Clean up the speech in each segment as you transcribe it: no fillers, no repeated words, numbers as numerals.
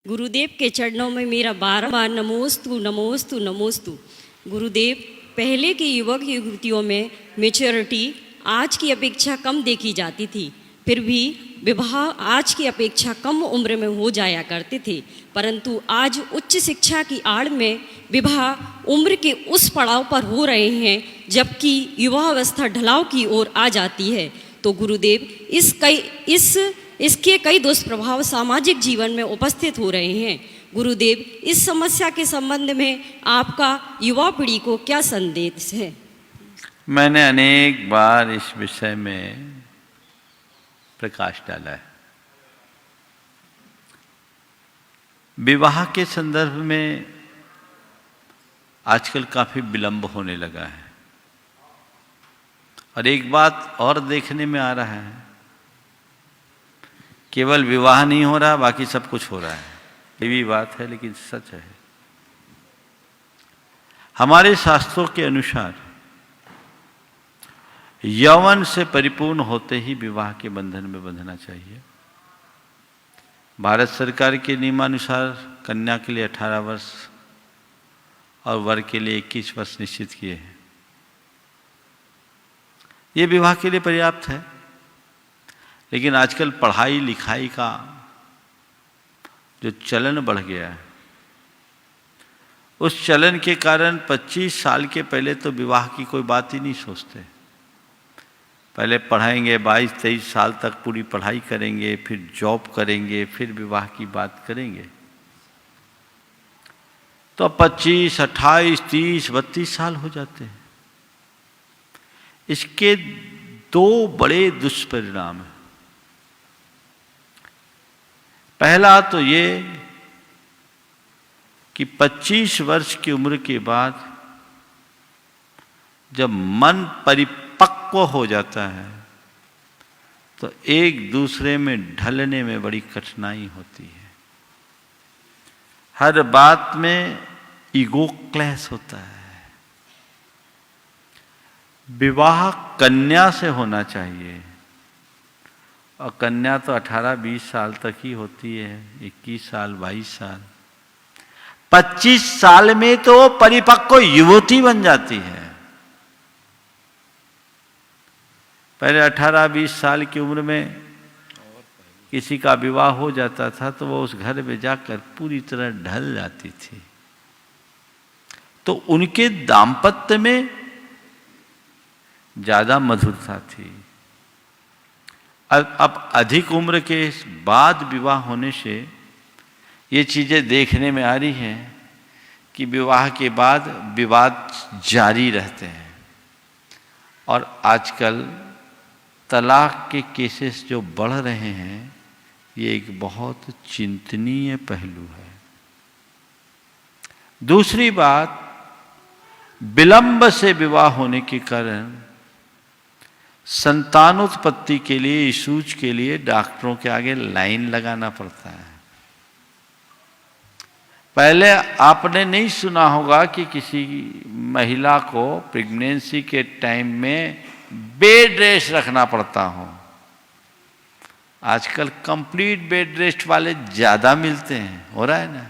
गुरुदेव के चरणों में मेरा बार नमोस्तु नमोस्तु नमोस्तु। गुरुदेव, पहले की युवक युवतियों में मैच्योरिटी आज की अपेक्षा कम देखी जाती थी, फिर भी विवाह आज की अपेक्षा कम उम्र में हो जाया करते थे, परंतु आज उच्च शिक्षा की आड़ में विवाह उम्र के उस पड़ाव पर हो रहे हैं जबकि युवावस्था ढलाव की ओर आ जाती है। तो गुरुदेव, इसके कई दुष्प्रभाव सामाजिक जीवन में उपस्थित हो रहे हैं। गुरुदेव, इस समस्या के संबंध में आपका युवा पीढ़ी को क्या संदेश है? मैंने अनेक बार इस विषय में प्रकाश डाला है। विवाह के संदर्भ में आजकल काफी विलंब होने लगा है और एक बात और देखने में आ रहा है, केवल विवाह नहीं हो रहा, बाकी सब कुछ हो रहा है। ये भी बात है लेकिन सच है। हमारे शास्त्रों के अनुसार यौवन से परिपूर्ण होते ही विवाह के बंधन में बंधना चाहिए। भारत सरकार के नियमानुसार कन्या के लिए 18 वर्ष और वर के लिए 21 वर्ष निश्चित किए हैं। ये विवाह के लिए पर्याप्त है, लेकिन आजकल पढ़ाई लिखाई का जो चलन बढ़ गया है, उस चलन के कारण 25 साल के पहले तो विवाह की कोई बात ही नहीं सोचते। पहले पढ़ाएंगे, 22-23 साल तक पूरी पढ़ाई करेंगे, फिर जॉब करेंगे, फिर विवाह की बात करेंगे। तो 25, 28, 30, 32 साल हो जाते हैं। इसके दो बड़े दुष्परिणाम हैं। पहला तो ये कि 25 वर्ष की उम्र के बाद जब मन परिपक्व हो जाता है तो एक दूसरे में ढलने में बड़ी कठिनाई होती है। हर बात में ईगो क्लैश होता है। विवाह कन्या से होना चाहिए और कन्या तो 18-20 साल तक ही होती है, 21 साल 22 साल, 25 साल में तो परिपक्व युवती बन जाती है। पहले 18-20 साल की उम्र में किसी का विवाह हो जाता था तो वो उस घर में जाकर पूरी तरह ढल जाती थी। तो उनके दाम्पत्य में ज्यादा मधुरता थी। अब अधिक उम्र के बाद विवाह होने से ये चीजें देखने में आ रही हैं कि विवाह के बाद विवाद जारी रहते हैं और आजकल तलाक के केसेस जो बढ़ रहे हैं, ये एक बहुत चिंतनीय पहलू है। दूसरी बात, विलंब से विवाह होने के कारण संतानोत्पत्ति के लिए, इशूज के लिए डॉक्टरों के आगे लाइन लगाना पड़ता है। पहले आपने नहीं सुना होगा कि किसी महिला को प्रेगनेंसी के टाइम में बेड रेस्ट रखना पड़ता हो। आजकल कंप्लीट बेड रेस्ट वाले ज्यादा मिलते हैं, हो रहा है ना?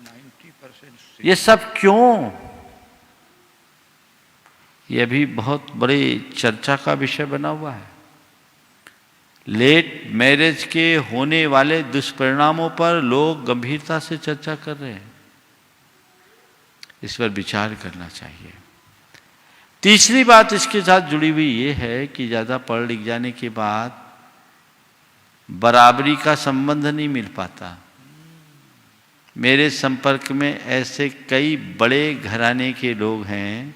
90%। ये सब क्यों? यह भी बहुत बड़ी चर्चा का विषय बना हुआ है। लेट मैरिज के होने वाले दुष्परिणामों पर लोग गंभीरता से चर्चा कर रहे हैं। इस पर विचार करना चाहिए। तीसरी बात इसके साथ जुड़ी हुई ये है कि ज़्यादा पढ़ लिख जाने के बाद बराबरी का संबंध नहीं मिल पाता। मेरे संपर्क में ऐसे कई बड़े घराने के लोग हैं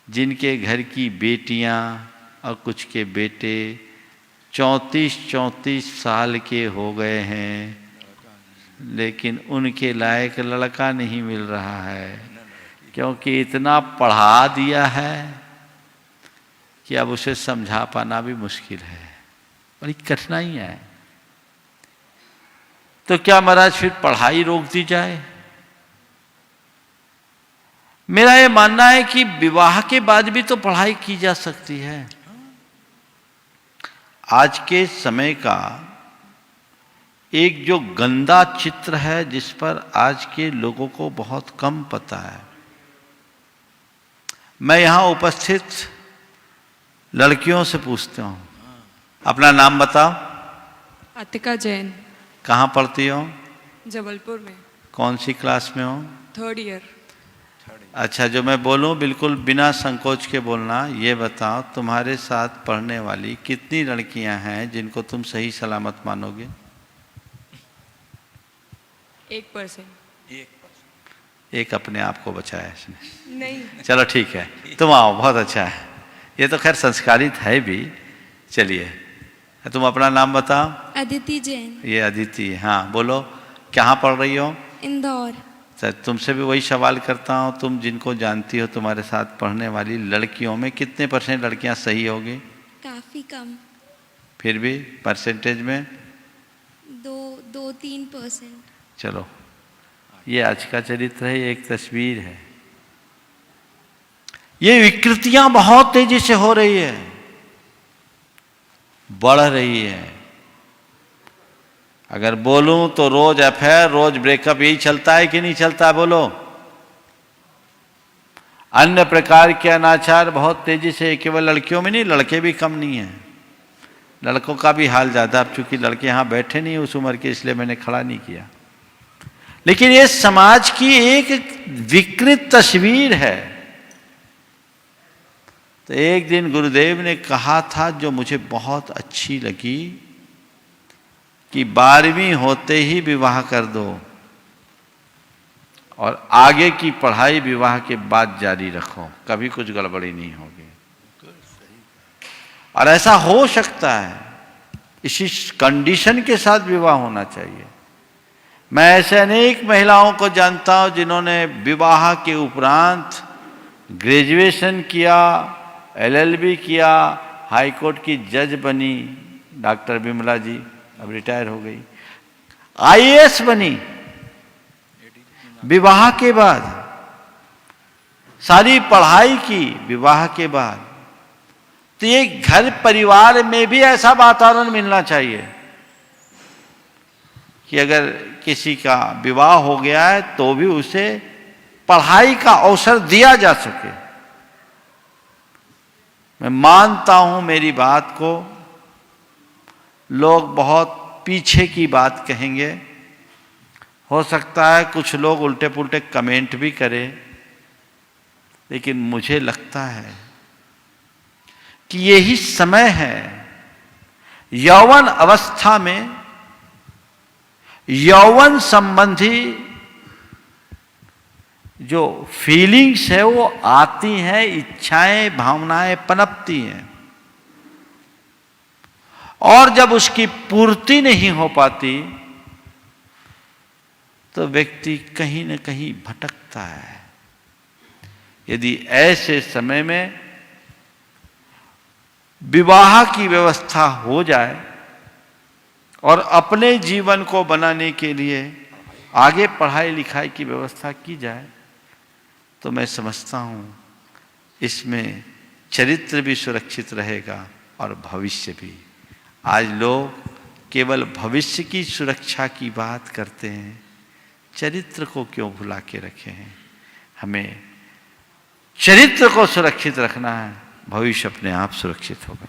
जिनके घर की बेटियां और कुछ के बेटे 34-34 साल के हो गए हैं, लेकिन उनके लायक लड़का नहीं मिल रहा है, क्योंकि इतना पढ़ा दिया है कि अब उसे समझा पाना भी मुश्किल है। बड़ी कठिनाइयां है। तो क्या महाराज फिर पढ़ाई रोक दी जाए? मेरा ये मानना है कि विवाह के बाद भी तो पढ़ाई की जा सकती है। आज के समय का एक जो गंदा चित्र है जिस पर आज के लोगों को बहुत कम पता है। मैं यहां उपस्थित लड़कियों से पूछता हूं, अपना नाम बताओ। अतिका जैन। कहाँ पढ़ती हो? जबलपुर में। कौन सी क्लास में हो? 3rd year. अच्छा, जो मैं बोलूं बिल्कुल बिना संकोच के बोलना। ये बताओ, तुम्हारे साथ पढ़ने वाली कितनी लड़कियां हैं जिनको तुम सही सलामत मानोगे? 1%। एक अपने आप को बचाया इसने। नहीं। चलो ठीक है, तुम आओ, बहुत अच्छा है। ये तो खैर संस्कारित है भी। चलिए, तुम अपना नाम बताओ। अदिति जैन। ये अदिति, हाँ बोलो, कहाँ पढ़ रही हो? इंदौर। सर, तुमसे भी वही सवाल करता हूँ, तुम जिनको जानती हो तुम्हारे साथ पढ़ने वाली लड़कियों में कितने % लड़कियाँ सही होगी? काफी कम। फिर भी परसेंटेज में? 2-3%। चलो, ये आज का चरित्र है, एक तस्वीर है। ये विकृतियां बहुत तेजी से हो रही है, बढ़ रही है। अगर बोलूं तो रोज अफेयर, रोज ब्रेकअप, यही चलता है कि नहीं चलता? बोलो। अन्य प्रकार के अनाचार बहुत तेजी से, केवल लड़कियों में नहीं, लड़के भी कम नहीं है, लड़कों का भी हाल ज्यादा। अब चूंकि लड़के यहां बैठे नहीं उस उम्र के, इसलिए मैंने खड़ा नहीं किया। लेकिन ये समाज की एक विकृत तस्वीर है। तो एक दिन गुरुदेव ने कहा था, जो मुझे बहुत अच्छी लगी, कि 12वीं होते ही विवाह कर दो और आगे की पढ़ाई विवाह के बाद जारी रखो, कभी कुछ गड़बड़ी नहीं होगी। और ऐसा हो सकता है, इसी कंडीशन के साथ विवाह होना चाहिए। मैं ऐसे अनेक महिलाओं को जानता हूं जिन्होंने विवाह के उपरांत ग्रेजुएशन किया, LLB किया, हाई कोर्ट की जज बनी, डॉक्टर विमला जी अब रिटायर हो गई, IAS बनी विवाह के बाद, सारी पढ़ाई की विवाह के बाद। तो ये घर परिवार में भी ऐसा वातावरण मिलना चाहिए कि अगर किसी का विवाह हो गया है तो भी उसे पढ़ाई का अवसर दिया जा सके। मैं मानता हूं मेरी बात को, लोग बहुत पीछे की बात कहेंगे, हो सकता है कुछ लोग उल्टे पुल्टे कमेंट भी करें, लेकिन मुझे लगता है कि यही समय है यौवन अवस्था में यौवन संबंधी जो फीलिंग्स है वो आती हैं, इच्छाएं भावनाएं पनपती हैं, और जब उसकी पूर्ति नहीं हो पाती तो व्यक्ति कहीं न कहीं भटकता है। यदि ऐसे समय में विवाह की व्यवस्था हो जाए और अपने जीवन को बनाने के लिए आगे पढ़ाई लिखाई की व्यवस्था की जाए, तो मैं समझता हूं इसमें चरित्र भी सुरक्षित रहेगा और भविष्य भी। आज लोग केवल भविष्य की सुरक्षा की बात करते हैं, चरित्र को क्यों भुला के रखे हैं? हमें चरित्र को सुरक्षित रखना है, भविष्य अपने आप सुरक्षित होगा।